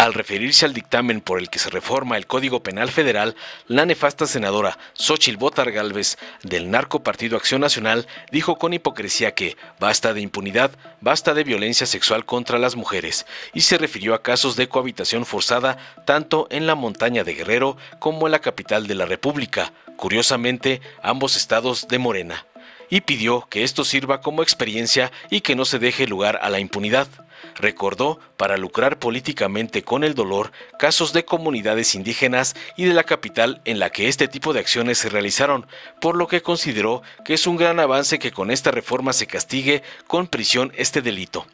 Al referirse al dictamen por el que se reforma el Código Penal Federal, la nefasta senadora Xóchitl Botar Gálvez del narco Partido Acción Nacional dijo con hipocresía que basta de impunidad, basta de violencia sexual contra las mujeres, y se refirió a casos de cohabitación forzada tanto en la montaña de Guerrero como en la capital de la República, curiosamente ambos estados de Morena, y pidió que esto sirva como experiencia y que no se deje lugar a la impunidad. Recordó, para lucrar políticamente con el dolor, casos de comunidades indígenas y de la capital en la que este tipo de acciones se realizaron, por lo que consideró que es un gran avance que con esta reforma se castigue con prisión este delito.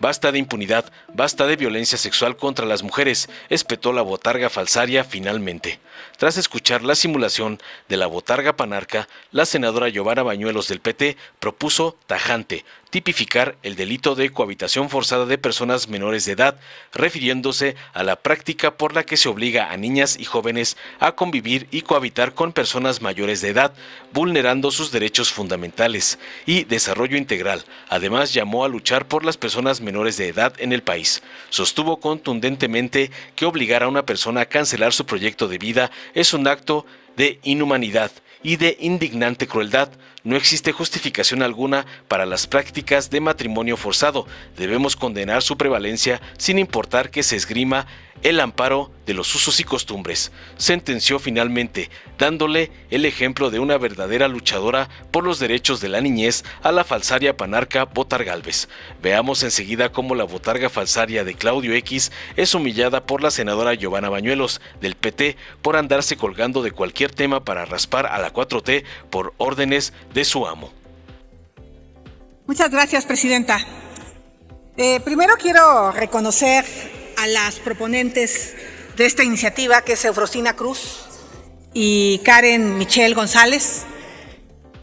Basta de impunidad, basta de violencia sexual contra las mujeres, espetó la botarga falsaria finalmente. Tras escuchar la simulación de la botarga panarca, la senadora Giovanna Bañuelos del PT propuso tajante tipificar el delito de cohabitación forzada de personas menores de edad, refiriéndose a la práctica por la que se obliga a niñas y jóvenes a convivir y cohabitar con personas mayores de edad, vulnerando sus derechos fundamentales y desarrollo integral. Además, llamó a luchar por las personas menores de edad en el país. Sostuvo contundentemente que obligar a una persona a cancelar su proyecto de vida es un acto de inhumanidad y de indignante crueldad. No existe justificación alguna para las prácticas de matrimonio forzado. Debemos condenar su prevalencia sin importar que se esgrima el amparo de los usos y costumbres. Sentenció finalmente, dándole el ejemplo de una verdadera luchadora por los derechos de la niñez a la falsaria panarca Botar Gálvez. Veamos enseguida cómo la botarga falsaria de Claudio X es humillada por la senadora Giovanna Bañuelos del PT por andarse colgando de cualquier tema para raspar a la 4T por órdenes de su amo. Muchas gracias, presidenta. Primero quiero reconocer a las proponentes de esta iniciativa, que es Eufrosina Cruz y Karen Michelle González,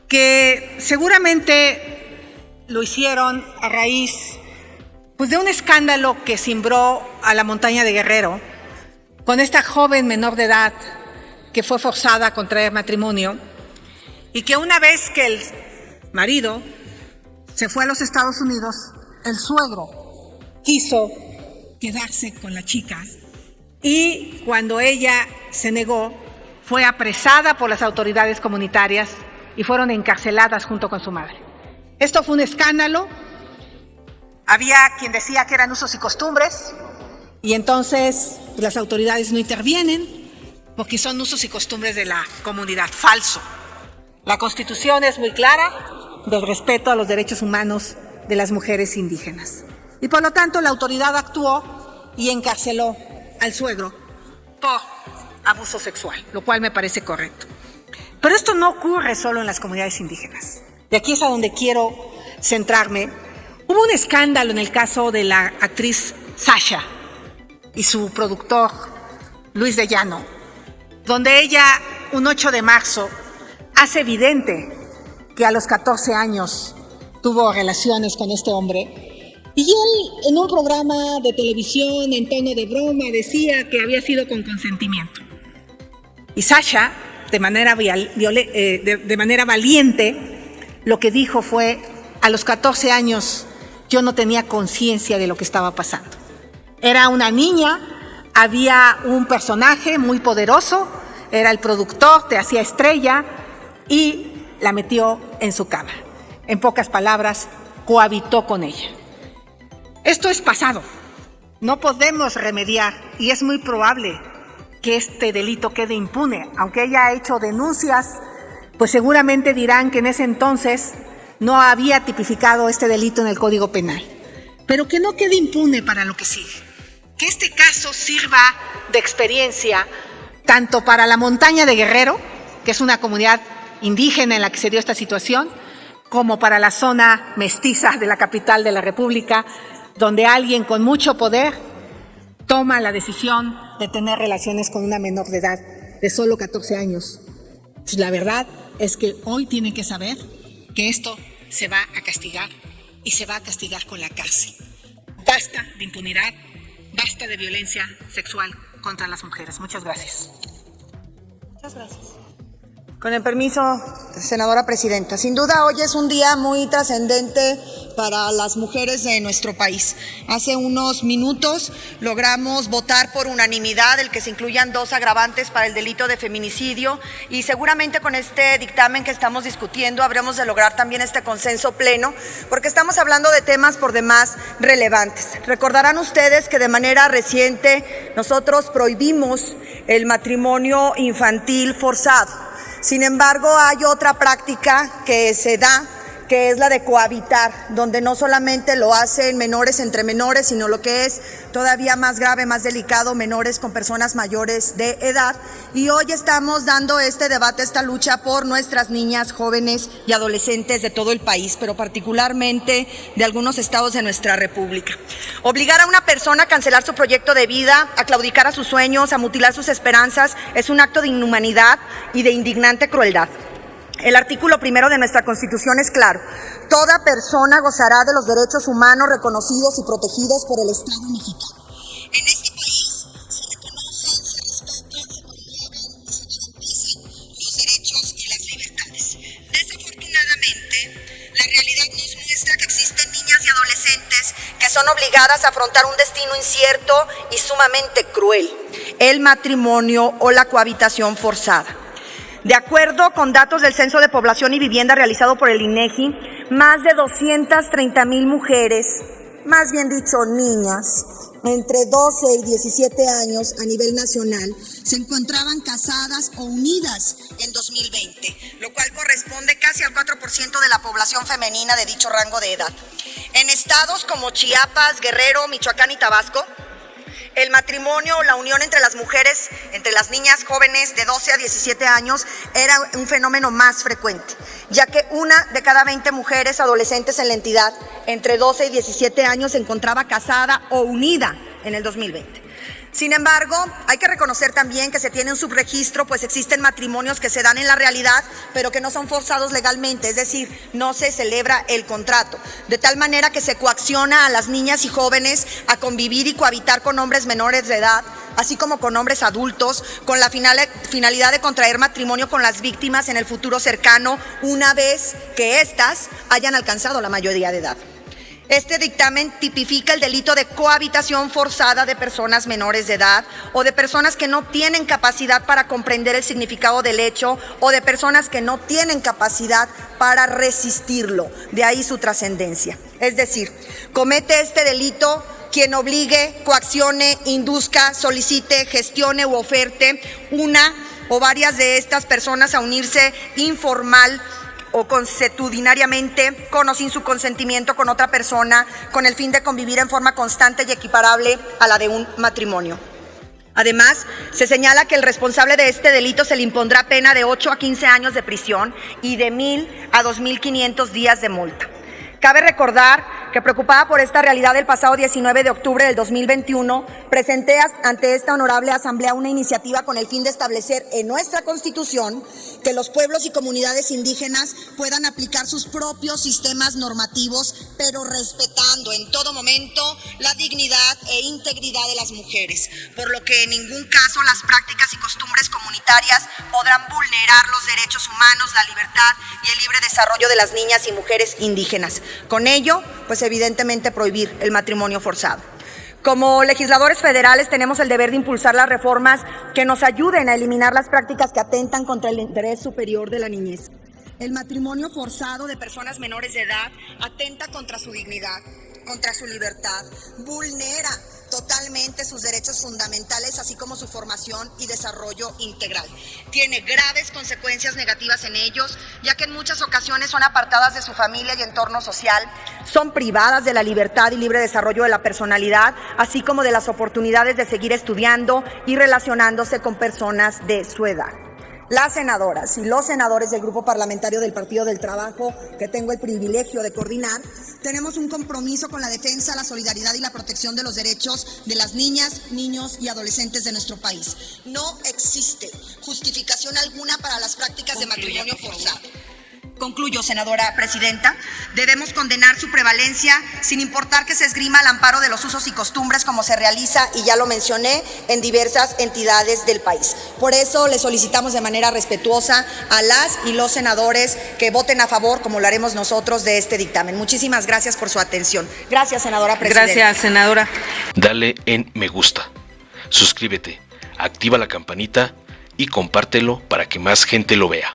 que seguramente lo hicieron a raíz de un escándalo que cimbró a la montaña de Guerrero con esta joven menor de edad que fue forzada a contraer matrimonio, y que una vez que el marido se fue a los Estados Unidos, el suegro quiso quedarse con la chica, y cuando ella se negó, fue apresada por las autoridades comunitarias y fueron encarceladas junto con su madre. Esto fue un escándalo. Había quien decía que eran usos y costumbres, y entonces las autoridades no intervienen porque son usos y costumbres de la comunidad. Falso. La Constitución es muy clara del respeto a los derechos humanos de las mujeres indígenas. Y por lo tanto la autoridad actuó y encarceló al suegro por abuso sexual, lo cual me parece correcto. Pero esto no ocurre solo en las comunidades indígenas. De aquí es a donde quiero centrarme. Hubo un escándalo en el caso de la actriz Sasha y su productor Luis de Llano, donde ella, un 8 de marzo, hace evidente que a los 14 años tuvo relaciones con este hombre. Y él, en un programa de televisión en tono de broma, decía que había sido con consentimiento. Y Sasha, de manera valiente, lo que dijo fue: a los 14 años yo no tenía conciencia de lo que estaba pasando. Era una niña, había un personaje muy poderoso, era el productor, te hacía estrella, y la metió en su cama. En pocas palabras, cohabitó con ella. Esto es pasado, no podemos remediar, y es muy probable que este delito quede impune. Aunque ella ha hecho denuncias, pues seguramente dirán que en ese entonces no había tipificado este delito en el Código Penal. Pero que no quede impune para lo que sigue. Que este caso sirva de experiencia tanto para la montaña de Guerrero, que es una comunidad indígena en la que se dio esta situación, como para la zona mestiza de la capital de la República, donde alguien con mucho poder toma la decisión de tener relaciones con una menor de edad de solo 14 años. Pues la verdad es que hoy tienen que saber que esto se va a castigar, y se va a castigar con la cárcel. Basta de impunidad, basta de violencia sexual contra las mujeres. Muchas gracias. Muchas gracias. Con el permiso, senadora presidenta. Sin duda hoy es un día muy trascendente para las mujeres de nuestro país. Hace unos minutos logramos votar por unanimidad el que se incluyan 2 agravantes para el delito de feminicidio y seguramente con este dictamen que estamos discutiendo habremos de lograr también este consenso pleno porque estamos hablando de temas por demás relevantes. Recordarán ustedes que de manera reciente nosotros prohibimos el matrimonio infantil forzado. Sin embargo, hay otra práctica que se da, que es la de cohabitar, donde no solamente lo hacen menores entre menores, sino lo que es todavía más grave, más delicado, menores con personas mayores de edad. Y hoy estamos dando este debate, esta lucha por nuestras niñas, jóvenes y adolescentes de todo el país, pero particularmente de algunos estados de nuestra república. Obligar a una persona a cancelar su proyecto de vida, a claudicar a sus sueños, a mutilar sus esperanzas, es un acto de inhumanidad y de indignante crueldad. El artículo 1 de nuestra Constitución es claro: toda persona gozará de los derechos humanos reconocidos y protegidos por el Estado mexicano. En este país se reconocen, se respetan, se promueven y se garantizan los derechos y las libertades. Desafortunadamente, la realidad nos muestra que existen niñas y adolescentes que son obligadas a afrontar un destino incierto y sumamente cruel: el matrimonio o la cohabitación forzada. De acuerdo con datos del Censo de Población y Vivienda realizado por el INEGI, más de 230,000 mujeres, más bien dicho niñas, entre 12 y 17 años a nivel nacional, se encontraban casadas o unidas en 2020, lo cual corresponde casi al 4% de la población femenina de dicho rango de edad. En estados como Chiapas, Guerrero, Michoacán y Tabasco, el matrimonio o la unión entre las mujeres, entre las niñas jóvenes de 12 a 17 años era un fenómeno más frecuente, ya que 1 de cada 20 mujeres adolescentes en la entidad entre 12 y 17 años se encontraba casada o unida en el 2020. Sin embargo, hay que reconocer también que se tiene un subregistro, pues existen matrimonios que se dan en la realidad, pero que no son forzados legalmente, es decir, no se celebra el contrato, de tal manera que se coacciona a las niñas y jóvenes a convivir y cohabitar con hombres menores de edad, así como con hombres adultos, con la finalidad de contraer matrimonio con las víctimas en el futuro cercano, una vez que éstas hayan alcanzado la mayoría de edad. Este dictamen tipifica el delito de cohabitación forzada de personas menores de edad o de personas que no tienen capacidad para comprender el significado del hecho o de personas que no tienen capacidad para resistirlo, de ahí su trascendencia. Es decir, comete este delito quien obligue, coaccione, induzca, solicite, gestione u oferte una o varias de estas personas a unirse informal o consuetudinariamente, con o sin su consentimiento con otra persona, con el fin de convivir en forma constante y equiparable a la de un matrimonio. Además, se señala que el responsable de este delito se le impondrá pena de 8 a 15 años de prisión y de 1,000 a 2,500 días de multa. Cabe recordar que, preocupada por esta realidad, el pasado 19 de octubre del 2021, presenté ante esta honorable asamblea una iniciativa con el fin de establecer en nuestra Constitución que los pueblos y comunidades indígenas puedan aplicar sus propios sistemas normativos, pero respetando en todo momento la dignidad e integridad de las mujeres, por lo que en ningún caso las prácticas y costumbres comunitarias podrán vulnerar los derechos humanos, la libertad y el libre desarrollo de las niñas y mujeres indígenas. Con ello, pues evidentemente prohibir el matrimonio forzado. Como legisladores federales tenemos el deber de impulsar las reformas que nos ayuden a eliminar las prácticas que atentan contra el interés superior de la niñez. El matrimonio forzado de personas menores de edad atenta contra su dignidad, contra su libertad, vulnera totalmente sus derechos fundamentales, así como su formación y desarrollo integral. Tiene graves consecuencias negativas en ellos, ya que en muchas ocasiones son apartadas de su familia y entorno social, son privadas de la libertad y libre desarrollo de la personalidad, así como de las oportunidades de seguir estudiando y relacionándose con personas de su edad. Las senadoras y los senadores del Grupo Parlamentario del Partido del Trabajo, que tengo el privilegio de coordinar, tenemos un compromiso con la defensa, la solidaridad y la protección de los derechos de las niñas, niños y adolescentes de nuestro país. No existe justificación alguna para las prácticas de matrimonio forzado. Concluyo, senadora presidenta. Debemos condenar su prevalencia sin importar que se esgrima al amparo de los usos y costumbres como se realiza, y ya lo mencioné, en diversas entidades del país. Por eso le solicitamos de manera respetuosa a las y los senadores que voten a favor, como lo haremos nosotros, de este dictamen. Muchísimas gracias por su atención. Gracias, senadora presidenta. Gracias, senadora. Dale en me gusta, suscríbete, activa la campanita y compártelo para que más gente lo vea.